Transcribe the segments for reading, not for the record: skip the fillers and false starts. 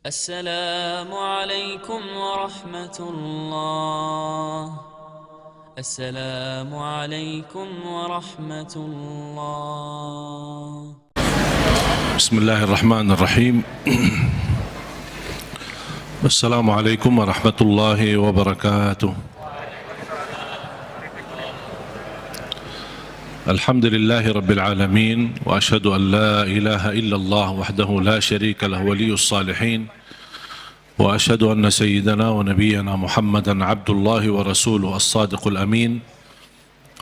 السلام عليكم ورحمة الله. السلام عليكم ورحمة الله. بسم الله الرحمن الرحيم. السلام عليكم ورحمة الله وبركاته. الحمد لله رب العالمين، وأشهد أن لا إله إلا الله وحده لا شريك له ولي الصالحين، وأشهد أن سيدنا ونبينا محمدا عبد الله ورسوله الصادق الأمين.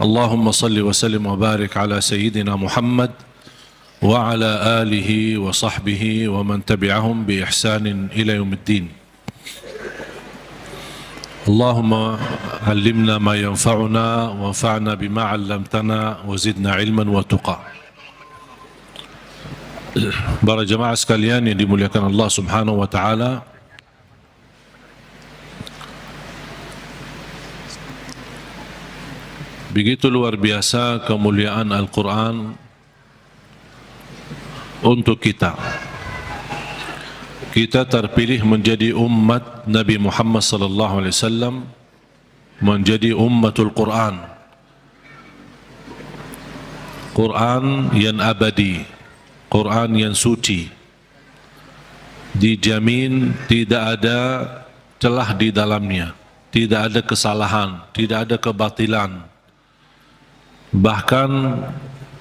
اللهم صل وسلم وبارك على سيدنا محمد وعلى آله وصحبه ومن تبعهم بإحسان إلى يوم الدين. اللهم علمنا ما ينفعنا وانفعنا بما علمتنا وزدنا علما وتقى. Para jemaah sekalian yang dimuliakan Allah Subhanahu wa taala, begitu luar biasa kemuliaan Al-Quran untuk kita. Kita terpilih menjadi umat Nabi Muhammad sallallahu alaihi wasallam, menjadi ummatul Quran. Quran yang abadi, Quran yang suci, dijamin tidak ada celah di dalamnya, tidak ada kesalahan, tidak ada kebatilan. Bahkan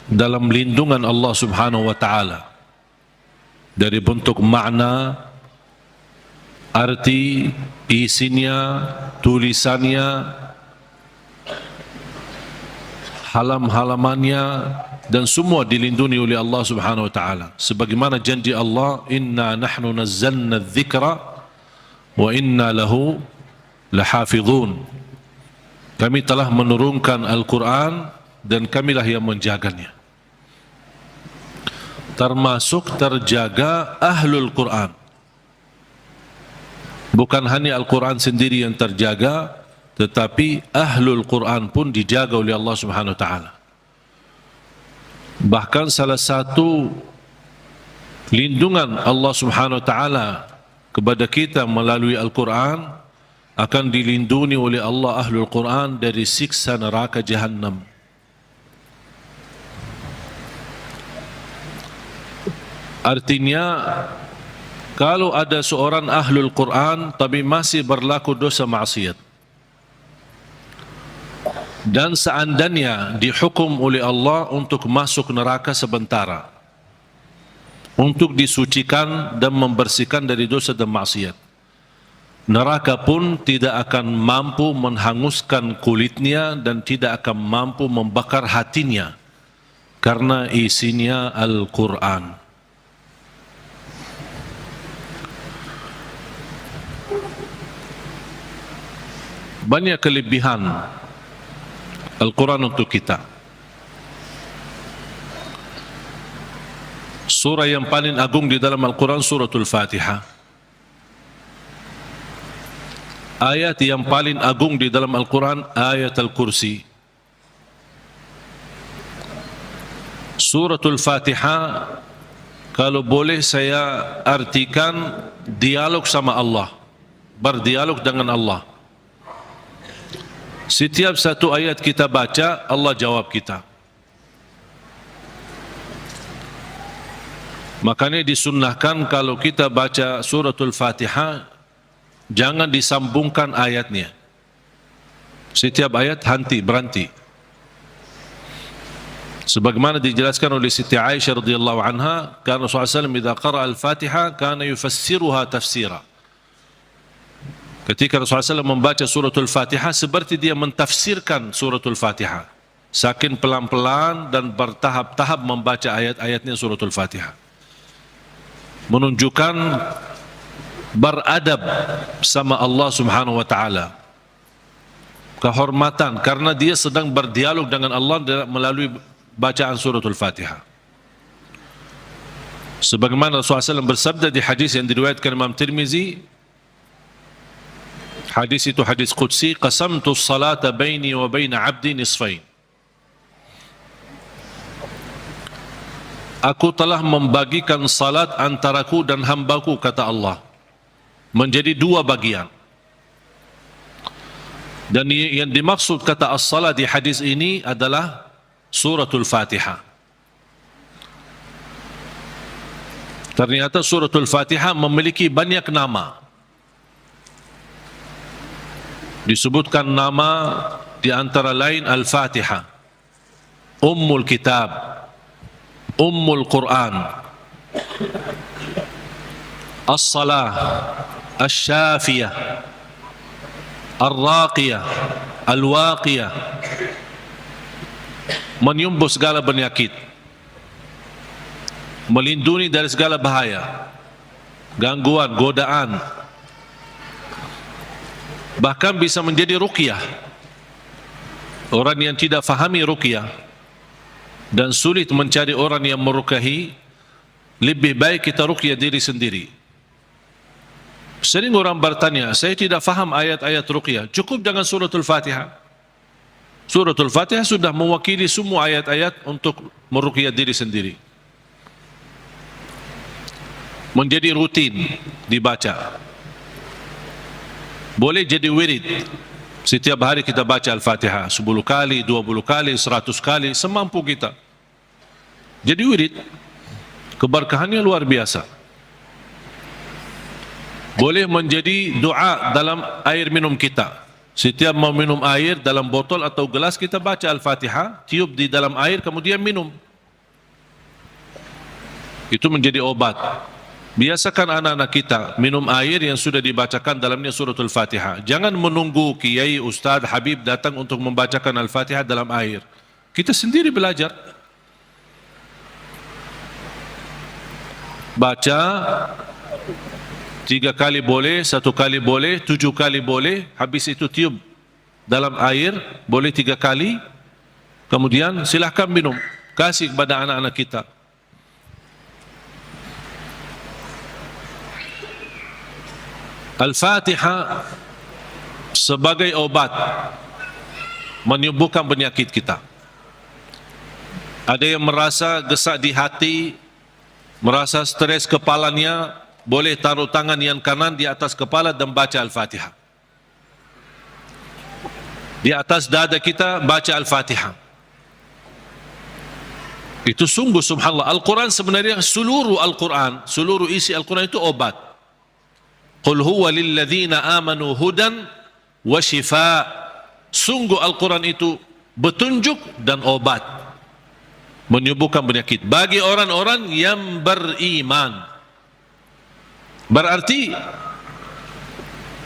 dalam lindungan Allah Subhanahu wa taala, dari bentuk makna, arti, isinya, tulisannya, halam-halamannya, dan semua dilindungi oleh Allah Subhanahu wa taala. Sebagaimana janji Allah, "Inna nahnu nazzalna adh-dhikra wa inna lahu lahafidhun." Kami telah menurunkan Al-Quran dan kamilah yang menjaganya. Termasuk terjaga ahlul Quran. Bukan hanya Al-Quran sendiri yang terjaga, tetapi ahlul Quran pun dijaga oleh Allah Subhanahu wa taala. Bahkan salah satu lindungan Allah Subhanahu wa taala kepada kita melalui Al-Quran, akan dilindungi oleh Allah ahlul Quran dari siksa neraka Jahannam. Artinya, kalau ada seorang ahlul Quran tapi masih berlaku dosa maksiat, dan seandainya dihukum oleh Allah untuk masuk neraka sementara, untuk disucikan dan membersihkan dari dosa dan maksiat, neraka pun tidak akan mampu menghanguskan kulitnya dan tidak akan mampu membakar hatinya, karena isinya Al-Quran. Banyak kelebihan Al-Quran untuk kita. Surah yang paling agung di dalam Al-Quran suratul Fatihah. Ayat yang paling agung di dalam Al-Quran ayat Al-Kursi. Suratul Fatihah, kalau boleh saya artikan dialog sama Allah, berdialog dengan Allah. Setiap satu ayat kita baca, Allah jawab kita. Makanya disunnahkan kalau kita baca suratul Fatihah, jangan disambungkan ayatnya. Setiap ayat berhenti. Sebagaimana dijelaskan oleh Siti Aisyah radhiyallahu anha, karena Rasulullah SAW idza qara'a al-Fatihah kana yufassiruha tafsira. Ketika Rasulullah SAW membaca suratul Fatihah, seperti dia mentafsirkan suratul Fatihah. Saking pelan-pelan dan bertahap-tahap membaca ayat-ayatnya suratul Fatihah. Menunjukkan beradab sama Allah Subhanahu wa taala. Kehormatan, karena dia sedang berdialog dengan Allah melalui bacaan suratul Fatihah. Sebagaimana Rasulullah SAW bersabda di hadis yang diriwayatkan Imam Tirmizi, hadis itu hadis qudsi, qasamtu salata baini wa baina abdi nisfain. Aku telah membagikan salat antaraku dan hambaku, kata Allah. menjadi dua bagian. Dan yang dimaksud kata as-salah di hadis ini adalah suratul Fatihah. Ternyata suratul Fatihah memiliki banyak nama. Disebutkan nama di antara lain Al-Fatihah, Ummul Kitab, Ummul Quran, As-Salah, Asy-Syafiyah, Ar-Raqiyah, Al-Waqiyah, menyembuh segala penyakit, melindungi dari segala bahaya, gangguan, godaan, bahkan bisa menjadi ruqyah. Orang yang tidak fahami ruqyah dan sulit mencari orang yang meruqyahi, lebih baik kita ruqyah diri sendiri. Sering orang bertanya, saya tidak faham ayat-ayat ruqyah, cukup dengan suratul Fatihah. Suratul Fatihah sudah mewakili semua ayat-ayat untuk meruqyah diri sendiri. Menjadi rutin dibaca. Boleh jadi wirid. Setiap hari kita baca Al-Fatihah 10 kali, 20 kali, 100 kali, semampu kita. Jadi wirid. Keberkahannya luar biasa. Boleh menjadi doa dalam air minum kita. Setiap mau minum air dalam botol atau gelas, kita baca Al-Fatihah, tiup di dalam air, kemudian minum. Itu menjadi obat. Biasakan anak-anak kita minum air yang sudah dibacakan dalamnya suratul Fatihah. Jangan menunggu kiai, ustaz, habib datang untuk membacakan Al-Fatihah dalam air. Kita sendiri belajar. Baca 3 kali boleh, 1 kali boleh, 7 kali boleh, habis itu tiup dalam air, boleh 3 kali, kemudian silahkan minum, kasih kepada anak-anak kita. Al-Fatihah sebagai obat menyembuhkan penyakit kita. Ada yang merasa gesak di hati, merasa stres kepalanya, boleh taruh tangan yang kanan di atas kepala dan baca Al-Fatihah. Di atas dada kita baca Al-Fatihah. Itu sungguh subhanallah. Al-Quran sebenarnya seluruh Al-Quran, seluruh isi Al-Quran itu obat. Qul huwa lilladzina amanu hudan wa shifa. Sungguh Al-Quran itu petunjuk dan obat, menyembuhkan penyakit bagi orang-orang yang beriman. Berarti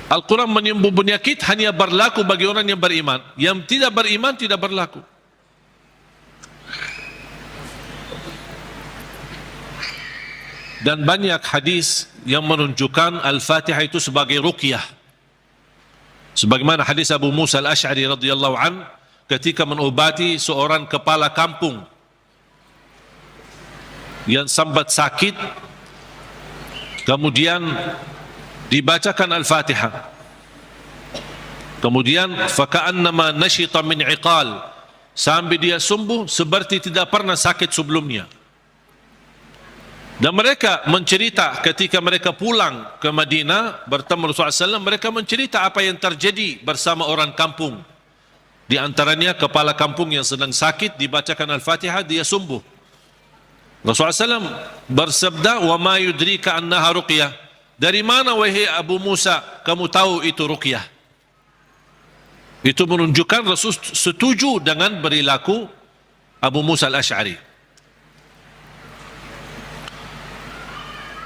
Al-Quran menyembuh penyakit hanya berlaku bagi orang yang beriman. Yang tidak beriman tidak berlaku. Dan banyak hadis yang menunjukkan Al-Fatihah itu sebagai ruqyah. Sebagaimana hadis Abu Musa Al-Ash'ari radhiyallahu an ketika menobati seorang kepala kampung yang sambat sakit, kemudian dibacakan Al-Fatihah, kemudian faka'annama nashita min iqal, sampai dia sembuh seperti tidak pernah sakit sebelumnya. Dan mereka mencerita ketika mereka pulang ke Madinah bertemu Rasulullah SAW, mereka mencerita apa yang terjadi bersama orang kampung. Di antaranya kepala kampung yang sedang sakit, dibacakan Al-Fatihah, dia sembuh. Rasulullah SAW bersabda, wa ma yudrika annaha ruqyah. Dari mana wahai Abu Musa kamu tahu itu ruqyah? Itu menunjukkan Rasul setuju dengan perilaku Abu Musa Al-Ash'ari.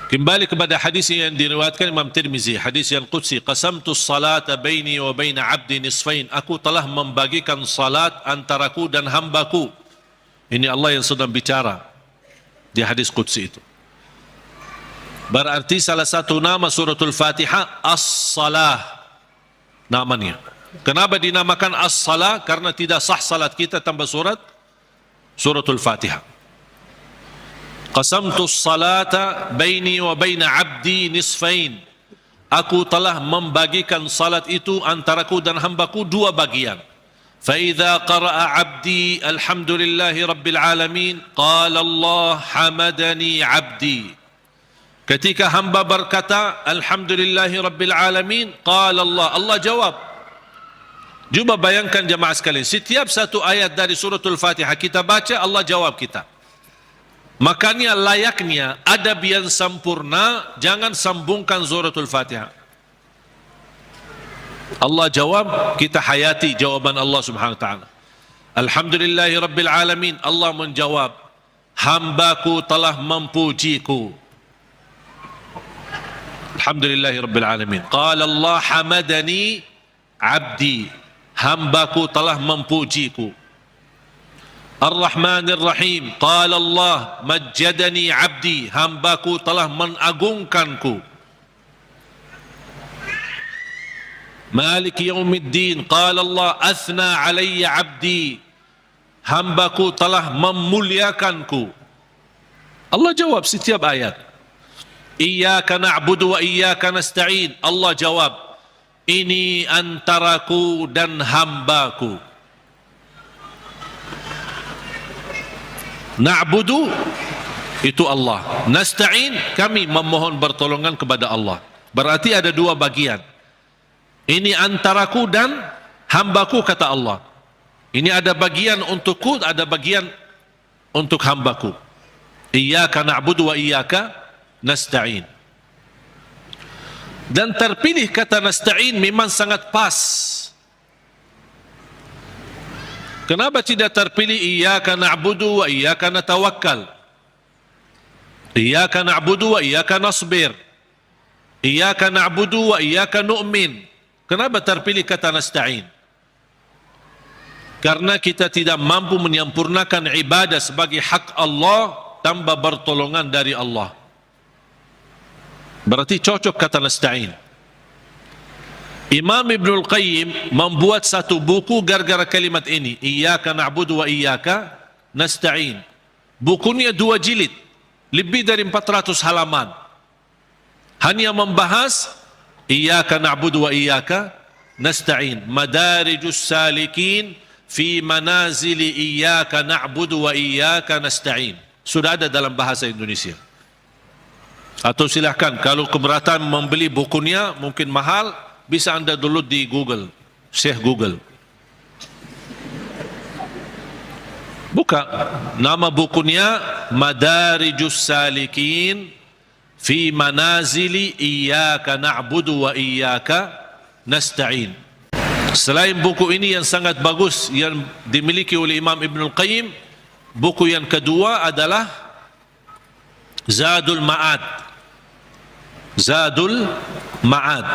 Kembali kepada hadis yang diriwayatkan Imam Tirmizi, hadis yang qudsi, qasamtu as-salata baini wa baina 'abdi nisfain. Aku telah membagikan salat antaraku dan hambaku. Ini Allah yang sedang bicara di hadis qudsi itu. Berarti salah satu nama suratul Fatihah as-salah namanya. Kenapa dinamakan as-salah? Karena tidak sah salat kita tanpa suratul Fatihah. Qasamtu as-salata baini wa baina 'abdi nisfain. Aku telah membagikan salat itu antaraku dan hambaku dua bagian. فإذا قرأ عبدي الحمد لله رب العالمين قال الله حمدني عبدي. Ketika hamba berkata alhamdulillahi rabbil alamin, qala Allah, Allah jawab. Cuba bayangkan jemaah sekalian, setiap satu ayat dari suratul Fatihah kita baca, Allah jawab kita. Makanya layaknya adab yang sempurna, jangan sambungkan suratul Fatihah. Allah jawab, kita hayati jawaban Allah subhanahu wa ta'ala. Alhamdulillahi rabbil alamin, Allah menjawab, hambaku telah memujiku. Alhamdulillahi rabbil alamin. Qala Allah hamadani abdi, hambaku telah memujiku. Ar-Rahmanir Rahim, qala Allah majjadani abdi, hambaku telah mengagungkanku. Malik yaumiddin, qala Allah athna alayya abdi, hambaku telah memuliakanku. Allah jawab setiap ayat. Iyyaka na'budu wa iyyaka nasta'in, Allah jawab, ini antaraku dan hambaku. Na'budu itu Allah, nasta'in kami memohon pertolongan kepada Allah. Berarti ada dua bagian. Ini antaraku dan hambaku kata Allah. Ini ada bagian untukku, ada bagian untuk hambaku. Iyyaka na'budu wa iyyaka nasta'in. Dan terpilih kata nasta'in memang sangat pas. Kenapa tidak terpilih iyyaka na'budu wa iyyaka natawakkal? Iyyaka na'budu wa iyyaka nasbir. Iyyaka na'budu wa iyyaka nu'min. Kenapa terpilih kata nasta'in? Karena kita tidak mampu menyempurnakan ibadah sebagai hak Allah tanpa pertolongan dari Allah. Berarti cocok kata nasta'in. Imam Ibnul Qayyim membuat satu buku gara-gara kalimat ini, Iyyaka na'budu wa iyyaka nasta'in. Bukunya 2 jilid, lebih dari 400 halaman. Hanya membahas Iyyaka na'budu wa iyyaka nasta'in. Madarijus salikin fi manazili iyyaka na'budu wa iyyaka nasta'in. Sudah ada dalam bahasa Indonesia. Atau silahkan, kalau keberatan membeli bukunya mungkin mahal, bisa anda download di Google, Syekh Google. Buka, nama bukunya Madarijus Salikin fi Manazili Iyyaka Na'budu wa Iyyaka Nasta'in. Selain buku ini yang sangat bagus yang dimiliki oleh Imam Ibnul Qayyim, buku yang kedua adalah Zadul Ma'ad. Zadul Ma'ad.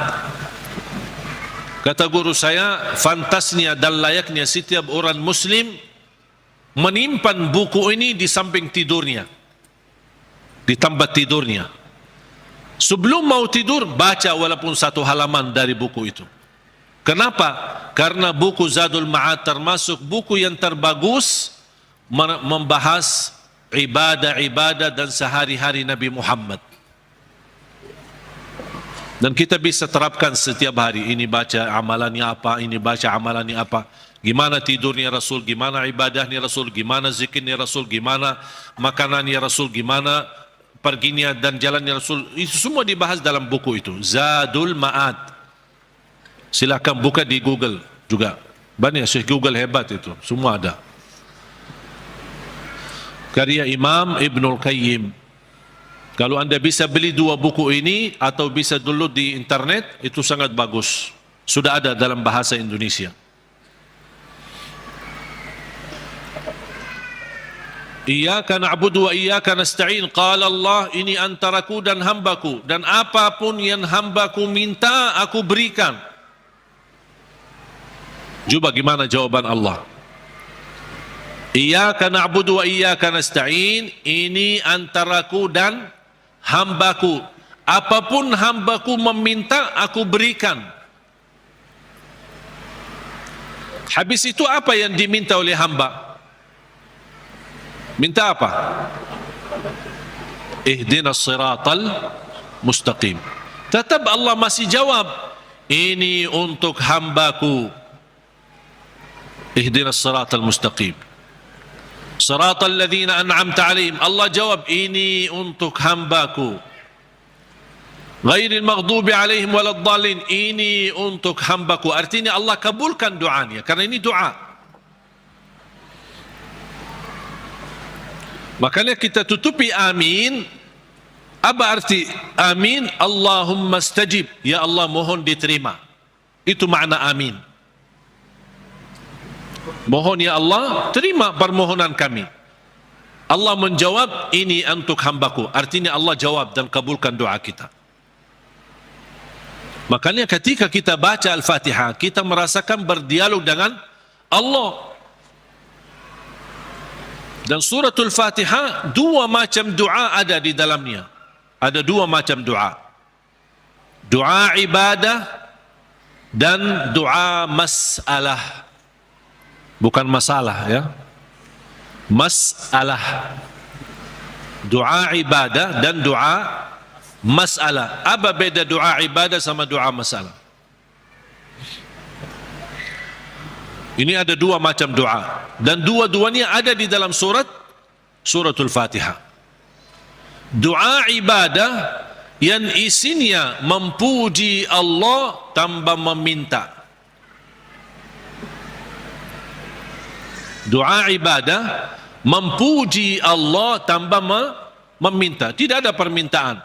Kata guru saya, fantasnya dan layaknya setiap orang Muslim menyimpan buku ini di samping tidurnya, di tempat tidurnya. Sebelum mau tidur, baca walaupun 1 halaman dari buku itu. Kenapa? Karena buku Zadul Ma'ad termasuk buku yang terbagus membahas ibadah-ibadah dan sehari-hari Nabi Muhammad. Dan kita bisa terapkan setiap hari. Ini baca amalannya apa, ini baca amalannya apa. Gimana tidurnya Rasul, gimana ibadahnya Rasul, gimana zikirnya Rasul, gimana makanannya Rasul, gimana perginya dan jalannya Rasul. Itu semua dibahas dalam buku itu. Zadul Ma'ad. Silakan buka di Google juga. Banyak Syekh Google hebat itu. Semua ada. Karya Imam Ibnul Qayyim. Kalau anda bisa beli 2 buku ini atau bisa download di internet, itu sangat bagus. Sudah ada dalam bahasa Indonesia. Iyyaka na'budu wa iyyaka nasta'in. Qala Allah, ini antaraku dan hambaku, dan apapun yang hambaku minta aku berikan. Coba gimana jawaban Allah? Iyyaka na'budu wa iyyaka nasta'in, ini antaraku dan hambaku. Apapun hambaku meminta aku berikan. Habis itu apa yang diminta oleh hamba? Minta apa? Ihdinas siratal mustaqim. Tetap Allah masih jawab, ini untuk hambaku. Ihdinas siratal mustaqim. Siratal ladzina an'amta alaihim. Allah jawab, ini untuk hambaku. Ghairil maghdubi alaihim waladdallin. Ini untuk hambaku. Artinya Allah kabulkan doanya, karena ini doa. Makanya kita tutupi amin. Apa arti amin? Allahumma stajib. Ya Allah, mohon diterima. Itu makna amin. Mohon ya Allah, terima permohonan kami. Allah menjawab, ini untuk hambaku. Artinya Allah jawab dan kabulkan doa kita. Makanya ketika kita baca Al-Fatihah, kita merasakan berdialog dengan Allah. Dan suratul Fatihah, dua macam doa ada di dalamnya. Ada dua macam doa. Doa ibadah dan doa masalah. Bukan masalah ya. Masalah. Doa ibadah dan doa masalah. Apa beda doa ibadah sama doa masalah? Ini ada dua macam doa, dan dua-duanya ada di dalam suratul Fatihah. Doa ibadah yang isinya memuji Allah tanpa meminta. Doa ibadah memuji Allah tanpa meminta, tidak ada permintaan.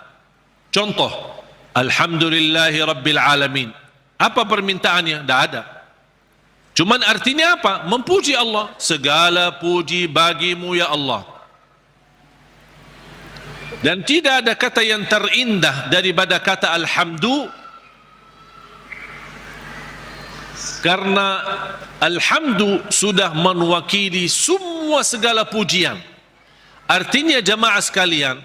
Contoh, Alhamdulillahi Rabbil Alamin. Apa permintaannya? Tidak ada. Cuman artinya apa? Memuji Allah. Segala puji bagimu ya Allah. Dan tidak ada kata yang terindah daripada kata Alhamdu. Karena Alhamdu sudah mewakili semua segala pujian. Artinya jamaah sekalian,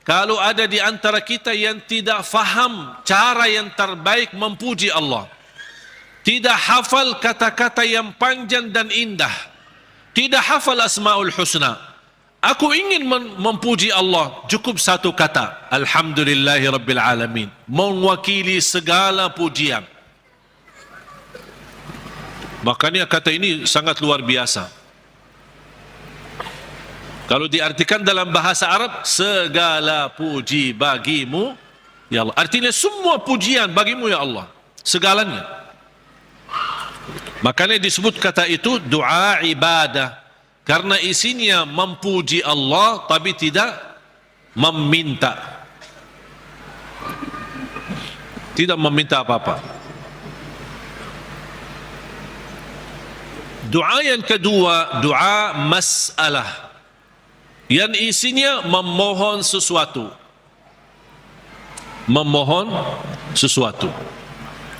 kalau ada di antara kita yang tidak faham cara yang terbaik memuji Allah, tidak hafal kata-kata yang panjang dan indah, tidak hafal Asmaul Husna, aku ingin memuji Allah, cukup satu kata, Alhamdulillahi Rabbil Alamin, mewakili segala pujian. Makanya kata ini sangat luar biasa. Kalau diartikan dalam bahasa Arab, segala puji bagimu ya Allah. Artinya semua pujian bagimu ya Allah, segalanya. Makanya disebut kata itu doa ibadah, karena isinya memuji Allah tapi tidak meminta. Tidak meminta apa-apa. Doa yang kedua, doa masalah, yang isinya memohon sesuatu. Memohon sesuatu.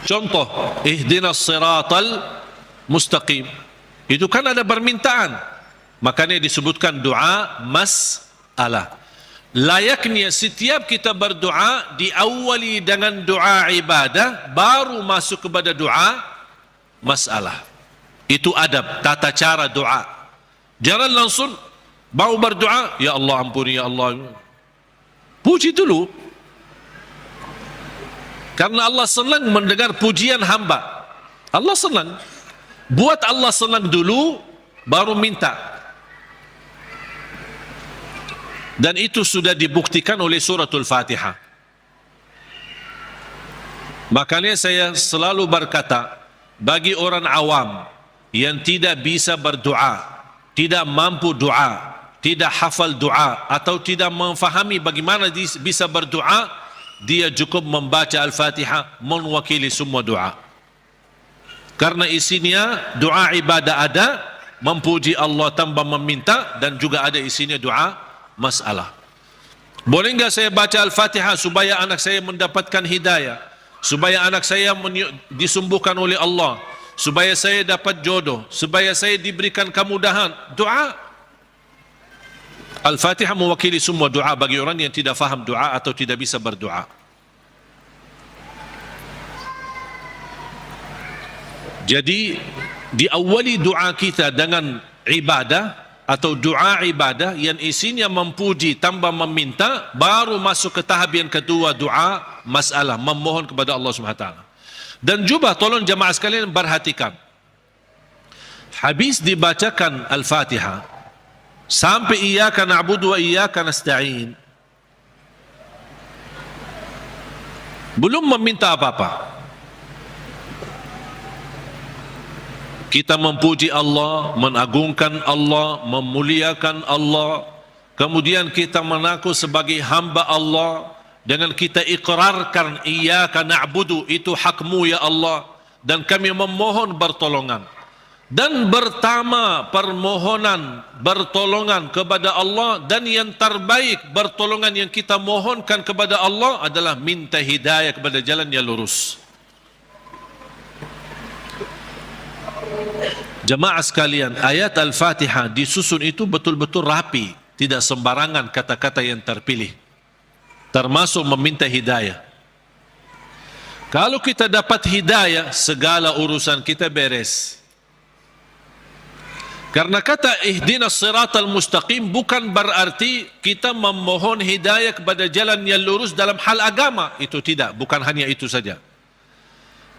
Contoh, ihdinas siratal mustaqim. Itu kan ada permintaan. Makanya disebutkan doa masalah. Layaknya setiap kita berdoa diawali dengan doa ibadah, baru masuk kepada doa masalah. Itu adab, tata cara doa. Jangan langsung mau berdoa, ya Allah ampuni ya Allah. Puji dulu. Karena Allah senang mendengar pujian hamba. Allah senang. Buat Allah senang dulu, baru minta. Dan itu sudah dibuktikan oleh suratul Fatihah. Makanya saya selalu berkata, bagi orang awam yang tidak bisa berdoa, tidak mampu doa, tidak hafal doa, atau tidak memfahami bagaimana bisa berdoa, dia cukup membaca Al-Fatihah mewakili semua doa. Karena isinya doa ibadah ada, memuji Allah tanpa meminta, dan juga ada isinya doa masalah. Boleh enggak saya baca Al-Fatihah supaya anak saya mendapatkan hidayah, supaya anak saya disembuhkan oleh Allah, supaya saya dapat jodoh, supaya saya diberikan kemudahan? Doa. Al-Fatihah mewakili semua doa bagi orang yang tidak faham doa atau tidak bisa berdoa. Jadi diawali doa kita dengan ibadah atau doa ibadah yang isinya memuji tanpa meminta, baru masuk ke tahap yang kedua, doa masalah, memohon kepada Allah Subhanahu wa taala. Dan juga tolong jamaah sekalian perhatikan, habis dibacakan Al-Fatihah sampai iyyaka na'budu wa iyyaka nasta'in, belum meminta apa-apa. Kita memuji Allah, menagungkan Allah, memuliakan Allah, kemudian kita mengaku sebagai hamba Allah dengan kita ikrarkan iyyaka na'budu, itu hakmu ya Allah, dan kami memohon pertolongan. Dan pertama permohonan pertolongan kepada Allah, dan yang terbaik pertolongan yang kita mohonkan kepada Allah adalah minta hidayah kepada jalan yang lurus. Jemaah sekalian, ayat Al-Fatihah disusun itu betul-betul rapi, tidak sembarangan kata-kata yang terpilih, termasuk meminta hidayah. Kalau kita dapat hidayah, segala urusan kita beres. Karena kata ihdinas siratal mustaqim bukan berarti kita memohon hidayah kepada jalan yang lurus dalam hal agama. Itu tidak, bukan hanya itu saja.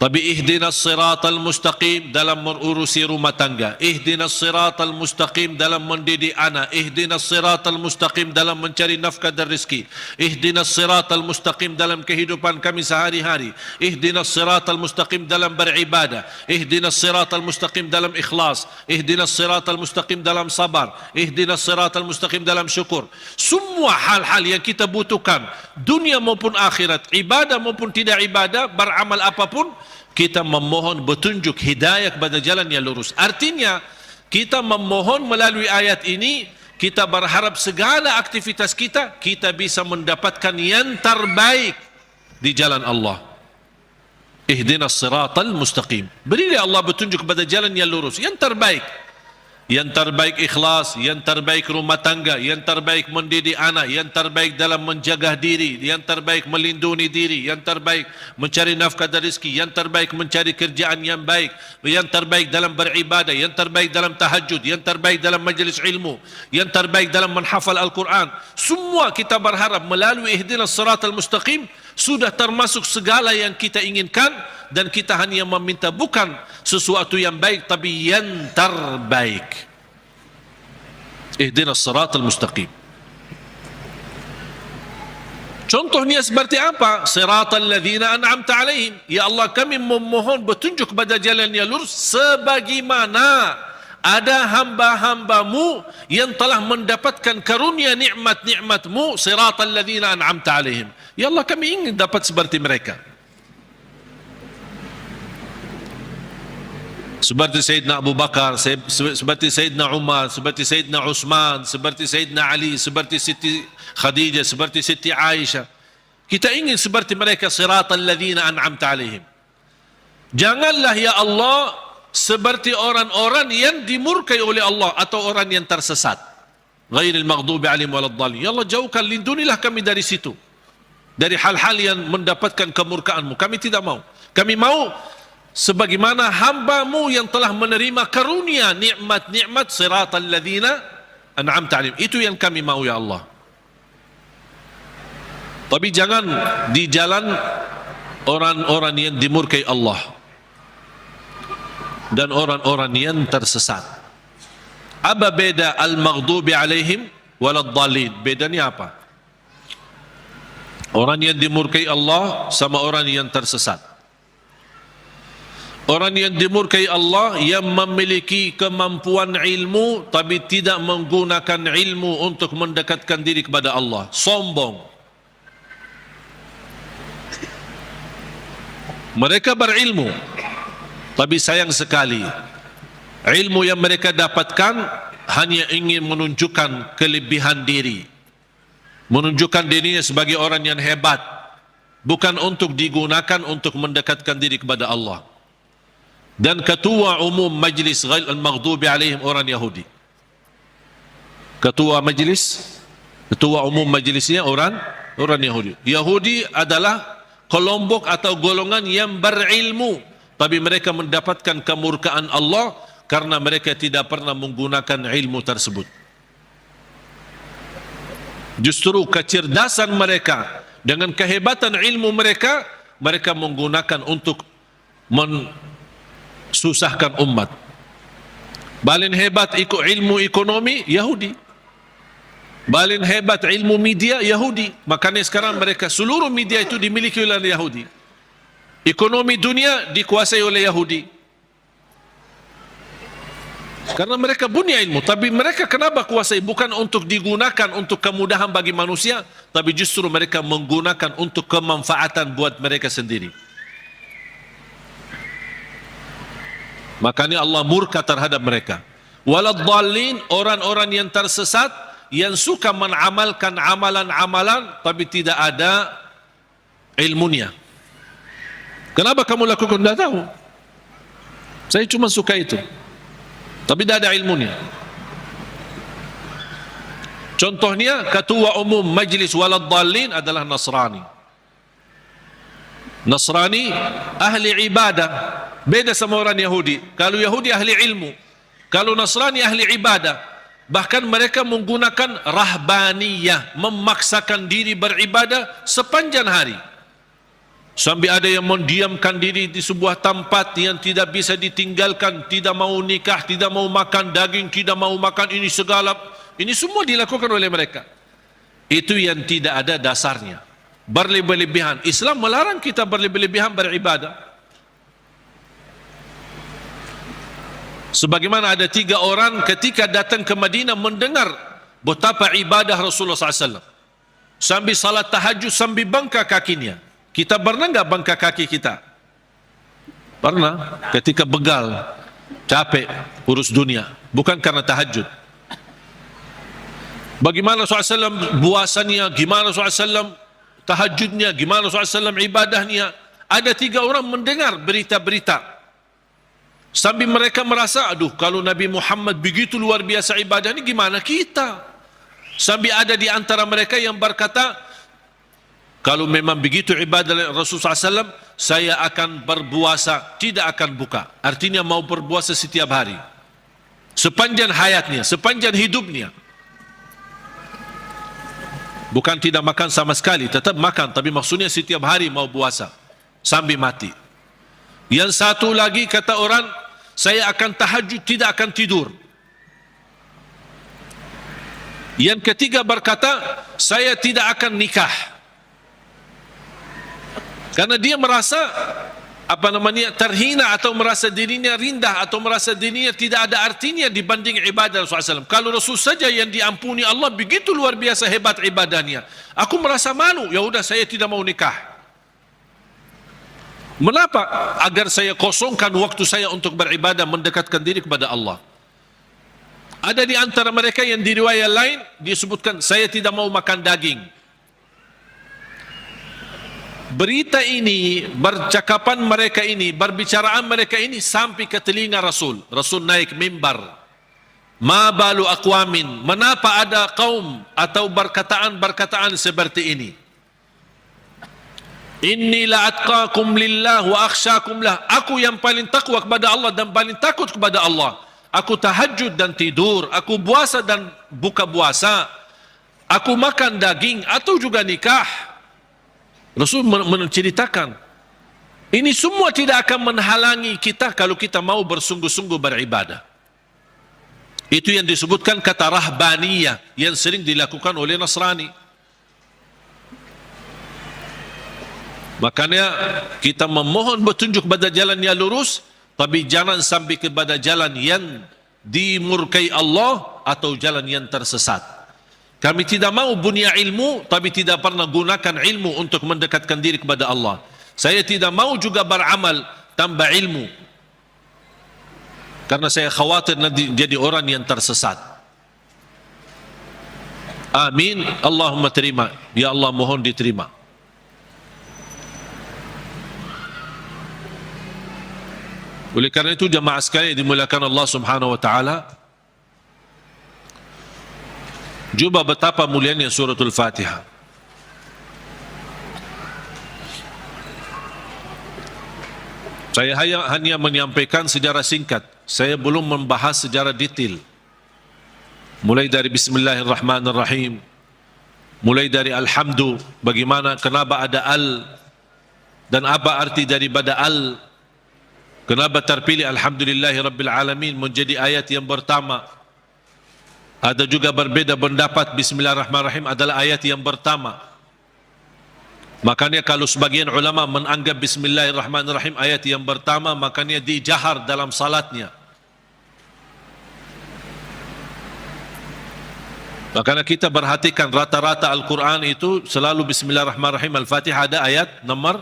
Tapi ihdinas siratal mustaqim dalam mengurusi rumah tangga, ihdinas siratal mustaqim dalam mendidik anak, ihdinas siratal mustaqim dalam mencari nafkah dan rezeki, ihdinas siratal mustaqim dalam kehidupan kami sehari-hari, ihdinas siratal mustaqim dalam beribadah, ihdinas siratal mustaqim dalam ikhlas, ihdinas siratal mustaqim dalam sabar, ihdinas siratal mustaqim dalam syukur. Semua hal-hal yang kita butuhkan, dunia maupun akhirat, ibadah maupun tidak ibadah, beramal apapun, kita memohon petunjuk hidayah kepada jalan yang lurus. Artinya kita memohon melalui ayat ini, kita berharap segala aktivitas kita bisa mendapatkan yang terbaik di jalan Allah. Ihdinas siratal mustaqim, berilah Allah petunjuk kepada jalan yang lurus, yang terbaik. Yang terbaik ikhlas, yang terbaik rumah tangga, yang terbaik mendidik anak, yang terbaik dalam menjaga diri, yang terbaik melindungi diri, yang terbaik mencari nafkah dan rezeki, yang terbaik mencari kerjaan yang baik, yang terbaik dalam beribadah, yang terbaik dalam tahajud, yang terbaik dalam majlis ilmu, yang terbaik dalam menghafal Al-Quran. Semua kita berharap melalui ihdinas siratal mustaqim sudah termasuk segala yang kita inginkan, dan kita hanya meminta bukan sesuatu yang baik tapi yang terbaik. Ihdinas siratal mustaqim. Contohnya seperti apa? Siratal ladzina an'amta alaihim. Ya Allah, kami memohon petunjuk kepada jalan yang lurus sebagaimana ada hamba-hambamu yang telah mendapatkan karunia nikmat-nikmatmu. Siratal ladzina an'amta alaihim. Ya Allah, kami ingin dapat seperti mereka. Seperti Sayyidina Abu Bakar, seperti Sayyidina Umar, seperti Sayyidina Utsman, seperti Sayyidina Ali, seperti Siti Khadijah, seperti Siti Aisyah. Kita ingin seperti mereka, siratal ladzina an'amta alaihim. Janganlah ya Allah seperti orang-orang yang dimurkai oleh Allah atau orang yang tersesat. Ghairil maghdubi alaihim waladdallin. Ya Allah, jauhkan, lindungilah kami dari situ, dari hal-hal yang mendapatkan kemurkaan-Mu. Kami tidak mau. Kami mau sebagaimana hamba-Mu yang telah menerima karunia nikmat-nikmat, siratal ladzina an'amta alaihim. Itu yang kami mau ya Allah. Tapi jangan di jalan orang-orang yang dimurkai Allah dan orang-orang yang tersesat. Apa beda al-maghdubi alaihim waladdallin? Bedanya apa? Orang yang dimurkai Allah sama orang yang tersesat. Orang yang dimurkai Allah yang memiliki kemampuan ilmu tapi tidak menggunakan ilmu untuk mendekatkan diri kepada Allah. Sombong. Mereka berilmu, tapi sayang sekali ilmu yang mereka dapatkan hanya ingin menunjukkan kelebihan diri, menunjukkan dirinya sebagai orang yang hebat, bukan untuk digunakan untuk mendekatkan diri kepada Allah. Dan ketua umum majlis al-maghdubi alaihim orang Yahudi. Ketua umum majlisnya orang Yahudi. Yahudi adalah kelompok atau golongan yang berilmu, tapi mereka mendapatkan kemurkaan Allah karena mereka tidak pernah menggunakan ilmu tersebut. Justru kecerdasan mereka dengan kehebatan ilmu mereka, mereka menggunakan untuk susahkan umat. Paling hebat ikut ilmu ekonomi Yahudi. Paling hebat ilmu media Yahudi. Makanya sekarang mereka seluruh media itu dimiliki oleh Yahudi. Ekonomi dunia dikuasai oleh Yahudi. Karena mereka punya ilmu, tapi mereka kenapa kuasai? Bukan untuk digunakan untuk kemudahan bagi manusia, tapi justru mereka menggunakan untuk kemanfaatan buat mereka sendiri. Makanya Allah murka terhadap mereka. Waladhdallin, orang-orang yang tersesat, yang suka mengamalkan amalan-amalan tapi tidak ada ilmunya. Kenapa kamu lakukan? Tidak tahu. Saya cuma suka itu, tapi tidak ada ilmunya. Contohnya ketua umum majlis Waladhdallin adalah Nasrani. Nasrani ahli ibadah, beda sama orang Yahudi. Kalau Yahudi ahli ilmu, kalau Nasrani ahli ibadah. Bahkan mereka menggunakan rahbaniyah, memaksakan diri beribadah sepanjang hari. Sampai ada yang mendiamkan diri di sebuah tempat yang tidak bisa ditinggalkan, tidak mau nikah, tidak mau makan daging, tidak mau makan ini segala. Ini semua dilakukan oleh mereka. Itu yang tidak ada dasarnya. Berlebih-lebihan. Islam melarang kita berlebih-lebihan beribadah. Sebagaimana ada 3 orang ketika datang ke Madinah mendengar betapa ibadah Rasulullah SAW. Sambil salat tahajud, sambil bangka kakinya. Kita pernah enggak bangka kaki kita? Pernah. Ketika begal, capek, urus dunia. Bukan karena tahajud. Bagaimana SAW puasanya, gimana SAW tahajudnya, gimana SAW ibadahnya. Ada 3 orang mendengar berita-berita. Sambil mereka merasa, aduh, kalau Nabi Muhammad begitu luar biasa ibadah ini, gimana kita? Sambil ada di antara mereka yang berkata, kalau memang begitu ibadah Rasulullah SAW, saya akan berpuasa, tidak akan buka. Artinya mau berpuasa setiap hari, sepanjang hayatnya, sepanjang hidupnya. Bukan tidak makan sama sekali, tetap makan, tapi maksudnya setiap hari mau puasa sambil mati. Yang satu lagi kata orang, saya akan tahajud, tidak akan tidur. Yang ketiga berkata, saya tidak akan nikah. Karena dia merasa terhina, atau merasa dirinya rendah, atau merasa dirinya tidak ada artinya dibanding ibadah Rasulullah SAW. Kalau Rasul saja yang diampuni Allah begitu luar biasa hebat ibadahnya, aku merasa malu, ya udah saya tidak mau nikah. Mengapa? Agar saya kosongkan waktu saya untuk beribadah, mendekatkan diri kepada Allah. Ada di antara mereka yang di riwayat lain disebutkan, saya tidak mau makan daging. Berita ini, bercakapan mereka ini, berbicaraan mereka ini sampai ke telinga Rasul. Rasul naik mimbar. Ma balu aqwamin, mengapa ada kaum atau berkataan seperti ini? Inni la atqakum lillah wa akhsyakum lah. Aku yang paling takwa kepada Allah dan paling takut kepada Allah. Aku tahajud dan tidur, aku puasa dan buka puasa, aku makan daging atau juga nikah. Rasul menceritakan, ini semua tidak akan menghalangi kita kalau kita mau bersungguh-sungguh beribadah. Itu yang disebutkan kata rahbaniyah yang sering dilakukan oleh Nasrani. Makanya kita memohon petunjuk pada jalan yang lurus, tapi jangan sampai kepada jalan yang dimurkai Allah atau jalan yang tersesat. Kami tidak mau punya ilmu tapi tidak pernah gunakan ilmu untuk mendekatkan diri kepada Allah. Saya tidak mau juga beramal tanpa ilmu, karena saya khawatir nanti jadi orang yang tersesat. Amin. Allahumma terima. Ya Allah, mohon diterima. Oleh karena itu jamaah sekalian dimuliakan Allah Subhanahu wa taala, coba betapa mulianya suratul Fatihah. Saya hanya menyampaikan sejarah singkat. Saya belum membahas sejarah detail. Mulai dari Bismillahirrahmanirrahim, mulai dari Alhamdu, bagaimana, kenapa ada al, dan apa arti daripada al, kenapa terpilih Alhamdulillahi Rabbil Alamin menjadi ayat yang pertama, Ada juga berbeda pendapat Bismillahirrahmanirrahim adalah ayat yang pertama. Makanya kalau sebagian ulama menganggap Bismillahirrahmanirrahim ayat yang pertama, makanya dijahar dalam salatnya. Makanya kita perhatikan rata-rata Al-Quran itu selalu Bismillahirrahmanirrahim. Al-Fatihah ada ayat nomor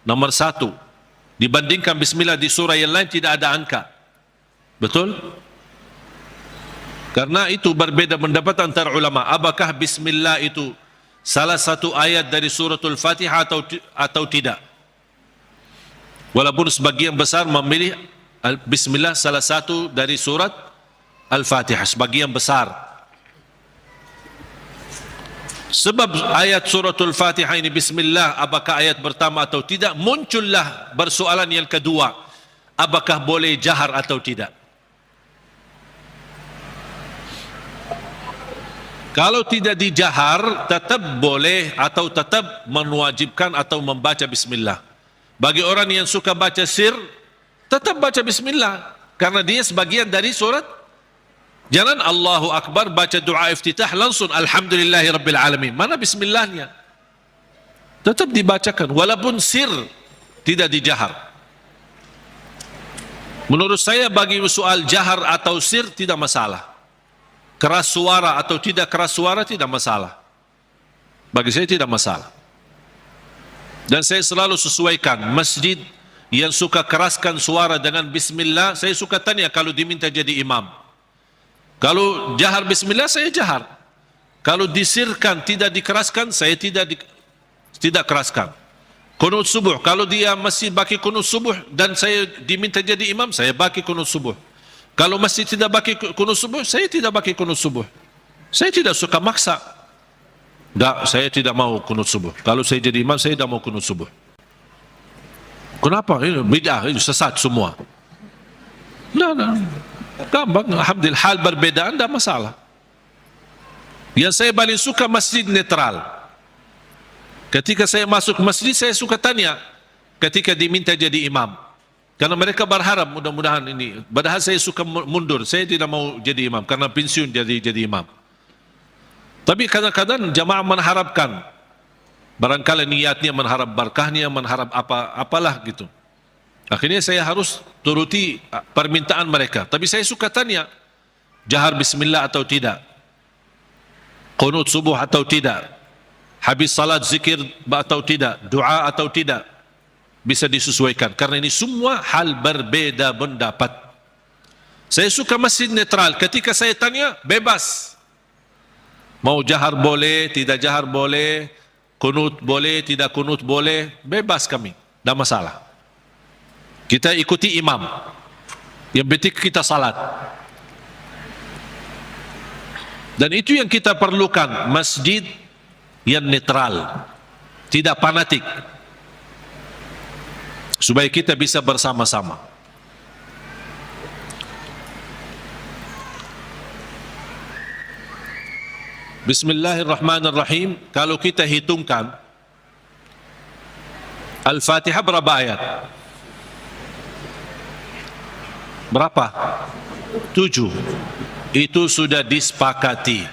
1. Dibandingkan Bismillah di surah yang lain tidak ada angka. Betul? Karena itu berbeda pendapat antara ulama. Apakah Bismillah itu salah satu ayat dari suratul Fatihah atau tidak? Walaupun sebagian besar memilih Bismillah salah satu dari surat Al-Fatihah, sebagian besar. Sebab ayat suratul Fatihah ini Bismillah, apakah ayat pertama atau tidak, muncullah persoalan yang kedua, apakah boleh jahar atau tidak. Kalau tidak dijahar, tetap boleh atau tetap mewajibkan atau membaca Bismillah. Bagi orang yang suka baca sir, tetap baca Bismillah, karena dia sebagian dari surat. Jangan Allahu Akbar baca doa iftitah langsung Alhamdulillahi Rabbil Alamin. Mana Bismillahnya? Tetap dibacakan, walaupun sir tidak dijahar. Menurut saya bagi soal jahar atau sir tidak masalah. Keras suara atau tidak keras suara tidak masalah. Bagi saya tidak masalah. Dan saya selalu sesuaikan. Masjid yang suka keraskan suara dengan Bismillah, saya suka tanya kalau diminta jadi imam. Kalau jahar Bismillah, saya jahar. Kalau disirkan tidak dikeraskan, saya tidak keraskan. Qunut subuh, kalau dia masih baki qunut subuh dan saya diminta jadi imam, saya baki qunut subuh. Kalau masih tidak baki qunut subuh, saya tidak baki qunut subuh. Saya tidak suka maksa. Tak, saya tidak mau qunut subuh. Kalau saya jadi imam, saya tidak mau qunut subuh. Kenapa? Ini bid'ah, ini sesat semua. Nah. Gampang, alhamdulillah, hal berbedaan tidak masalah. Yang saya paling suka masjid netral. Ketika saya masuk masjid, saya suka tanya ketika diminta jadi imam. Karena mereka berharap mudah-mudahan ini. Padahal saya suka mundur, saya tidak mau jadi imam karena pensiun jadi imam. Tapi kadang-kadang jamaah mengharapkan, barangkali niatnya mengharap berkahnya, mengharap apalah gitu. Akhirnya saya harus turuti permintaan mereka. Tapi saya suka tanya, jahar Bismillah atau tidak, qunut subuh atau tidak, habis salat zikir atau tidak, doa atau tidak, bisa disesuaikan. Karena ini semua hal berbeda pendapat. Saya suka masjid netral. Ketika saya tanya, bebas. Mau jahar boleh, tidak jahar boleh, qunut boleh, tidak qunut boleh, bebas kami, tidak masalah. Kita ikuti imam. Yang penting kita salat. Dan itu yang kita perlukan, masjid yang netral, tidak fanatik, supaya kita bisa bersama-sama. Bismillahirrahmanirrahim. Kalau kita hitungkan Al-Fatihah berapa ayat? Berapa? 7. Itu sudah disepakati.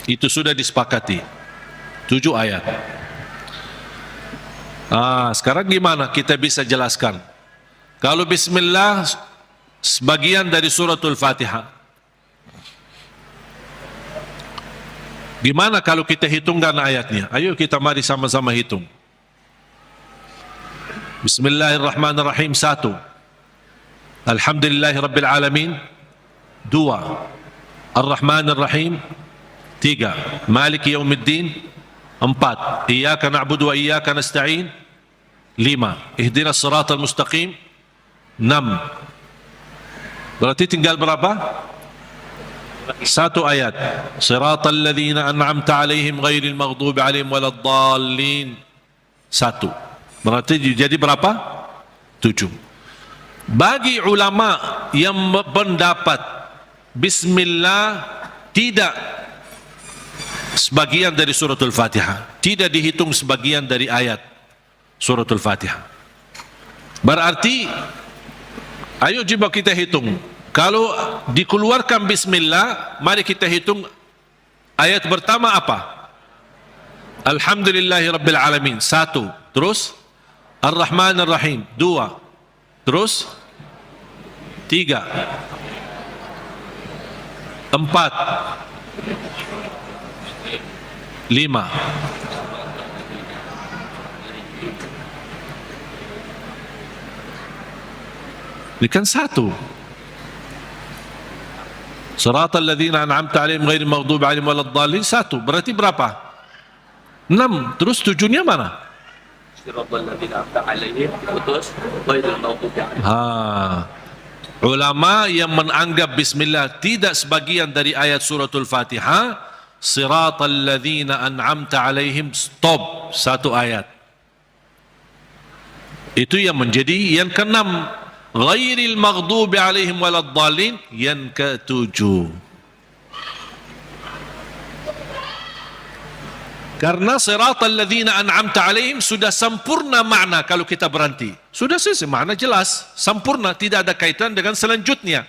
Itu sudah disepakati. 7 ayat. Sekarang gimana kita bisa jelaskan? Kalau Bismillah sebagian dari suratul Fatihah, gimana kalau kita hitungkan ayatnya? Ayo kita mari sama-sama hitung. Bismillahirrahmanirrahim 1. Alhamdulillahi Rabbil Alamin 2. Ar-Rahmanir-Rahim 3. Maliki Yawmiddin 4. Iyyaka na'budu wa iyyaka nasta'in 5. Ihdinas siratal mustaqim 6. Berarti tinggal berapa? 1 ayat. Siratal ladzina an'amta 'alaihim ghairil maghdubi 'alaihim waladdallin 1. Berarti jadi berapa? 7. Bagi ulama yang pendapat Bismillah tidak sebagian dari suratul Fatihah, tidak dihitung sebagian dari ayat suratul Fatihah, berarti ayo coba kita hitung. Kalau dikeluarkan bismillah, mari kita hitung ayat pertama apa? Alhamdulillahi Rabbil Alamin, 1. Terus Ar-Rahman Ar-Rahim, 2. Terus 3, 4, 5. Ini kan 1. Siratal ladzina an'amta 'alaihim ghairil maghdubi 'alaihim waladdallin, 1. Berarti berapa? 6. Terus 7-nya mana? Siratal ladzina an'amta 'alaihim putus ghairil maghdubi 'alaihim. Ulama yang menganggap bismillah tidak sebagian dari ayat suratul Fatihah, siratal ladzina an'amta 'alaihim, stop, 1 ayat. Itu yang menjadi yang ke-6. Ghairil maghdubi 'alaihim waladdallin yang ke-7. Karena siratal ladzina an'amta 'alaihim sudah sempurna makna kalau kita berhenti. Sudah selesai, makna jelas, sempurna, tidak ada kaitan dengan selanjutnya.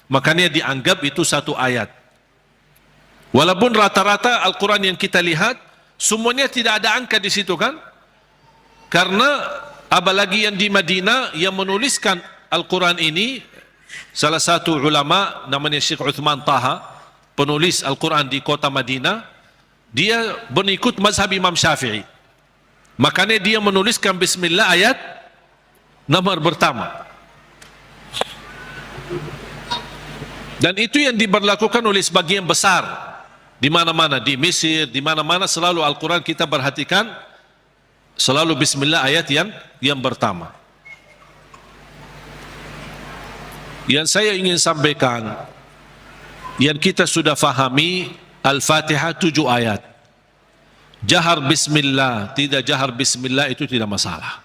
Makanya dianggap itu 1 ayat. Walaupun rata-rata Al-Quran yang kita lihat semuanya tidak ada angka di situ kan? Karena apalagi yang di Madinah yang menuliskan Al-Quran ini, salah satu ulama namanya Syekh Uthman Taha, penulis Al-Quran di kota Madinah, dia mengikut mazhab Imam Syafi'i. Makanya dia menuliskan bismillah ayat nomor pertama. Dan itu yang diberlakukan oleh sebagian besar di mana-mana, di Mesir, di mana-mana selalu Al-Quran kita perhatikan selalu bismillah ayat yang pertama. Yang saya ingin sampaikan, yang kita sudah fahami, Al-Fatihah 7 ayat. Jahar bismillah, tidak jahar bismillah itu tidak masalah.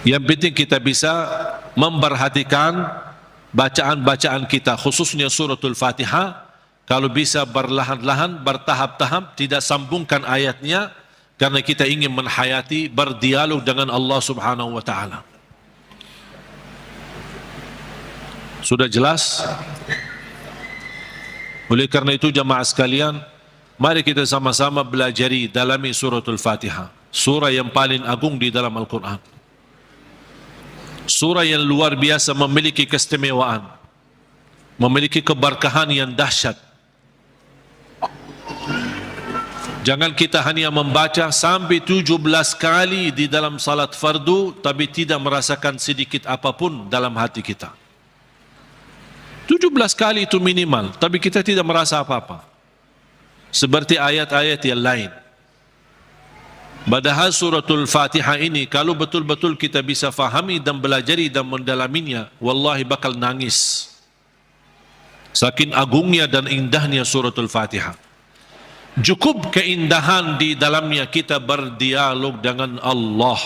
Yang penting kita bisa memperhatikan bacaan-bacaan kita, khususnya suratul Fatihah. Kalau bisa berlahan-lahan, bertahap-tahap, tidak sambungkan ayatnya, karena kita ingin menhayati, berdialog dengan Allah Subhanahu wa Ta'ala. Sudah jelas? Oleh karena itu jamaah sekalian, mari kita sama-sama belajari dalami suratul Fatihah, surah yang paling agung di dalam Al-Quran, surah yang luar biasa, memiliki keistimewaan, memiliki keberkahan yang dahsyat. Jangan kita hanya membaca sampai 17 kali di dalam salat fardu tapi tidak merasakan sedikit apapun dalam hati kita. 17 kali itu minimal, tapi kita tidak merasa apa-apa. Seperti ayat-ayat yang lain. Padahal suratul Fatihah ini kalau betul-betul kita bisa fahami dan belajari dan mendalaminya, wallahi bakal nangis. Saking agungnya dan indahnya suratul Fatihah. Cukup keindahan di dalamnya kita berdialog dengan Allah.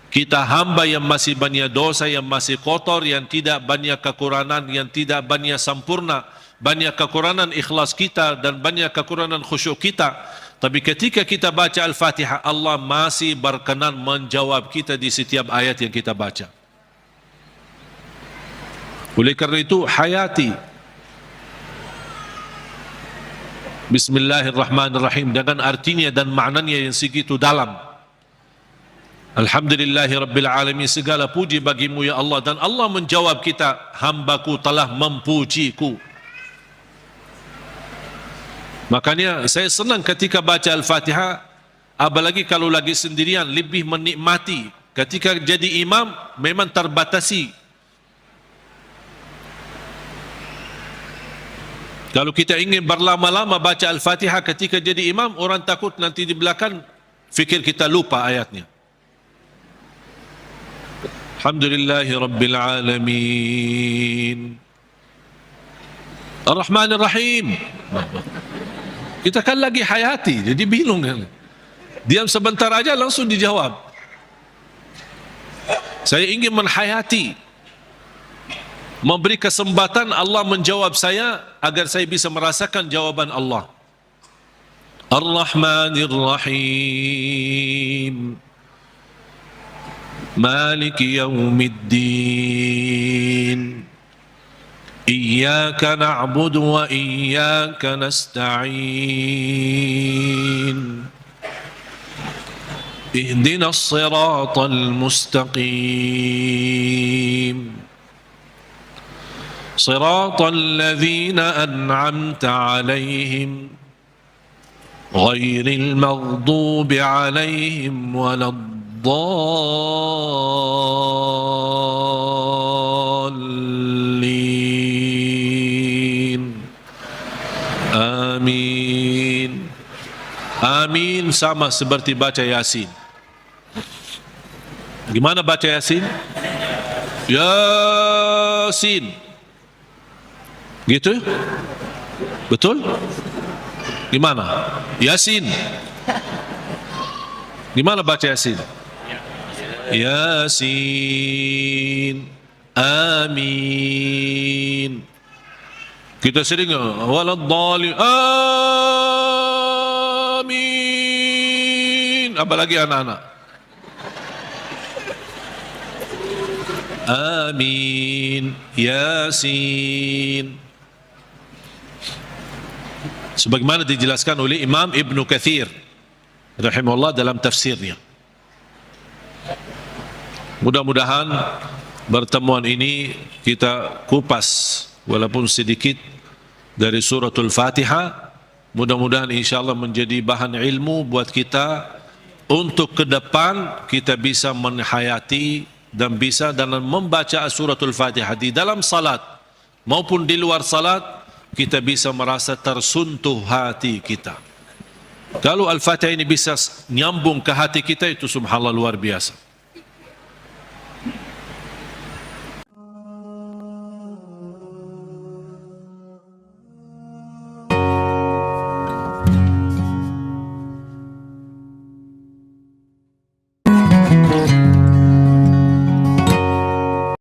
Kita hamba yang masih banyak dosa, yang masih kotor, yang tidak banyak kekurangan, yang tidak banyak sempurna, banyak kekurangan ikhlas kita dan banyak kekurangan khusyuk kita. Tapi ketika kita baca Al-Fatihah, Allah masih berkenan menjawab kita di setiap ayat yang kita baca. Oleh karena itu, hayati Bismillahirrahmanirrahim dengan artinya dan maknanya yang segitu dalam. Alhamdulillahi Rabbil Alamin, segala puji bagimu ya Allah. Dan Allah menjawab kita, hambaku telah mempujiku. Makanya saya senang ketika baca Al-Fatihah, apalagi kalau lagi sendirian, lebih menikmati. Ketika jadi imam memang terbatasi. Kalau kita ingin berlama-lama baca Al-Fatihah ketika jadi imam, orang takut nanti di belakang fikir kita lupa ayatnya. Alhamdulillahi Rabbil Alamin, Ar-Rahman Ar-Rahim. Kita kan lagi hayati, jadi bingung kan. Diam sebentar aja langsung dijawab. Saya ingin menhayati, memberi kesempatan Allah menjawab saya agar saya bisa merasakan jawaban Allah. Ar-Rahmanir Rahim. مالك يوم الدين إياك نعبد وإياك نستعين اهدنا الصراط المستقيم صراط الذين أنعمت عليهم غير المغضوب عليهم ولا الضالين آمين. Amin sama seperti baca Yasin. Gimana baca Yasin? Yasin. Gitu? Betul? Gimana? Yasin. Gimana baca Yasin? Yasin. Amin. Kita sering waladhdallin. Amin. Apalagi anak-anak. Amin. Yasin. Sebagaimana dijelaskan oleh Imam Ibn Kathir rahimahullah dalam tafsirnya. Mudah-mudahan pertemuan ini kita kupas walaupun sedikit dari suratul Fatihah. Mudah-mudahan insyaAllah menjadi bahan ilmu buat kita untuk ke depan kita bisa menghayati dan bisa dalam membaca suratul Fatihah di dalam salat maupun di luar salat, kita bisa merasa tersuntuh hati kita. Kalau Al-Fatihah ini bisa nyambung ke hati kita, itu subhanallah luar biasa.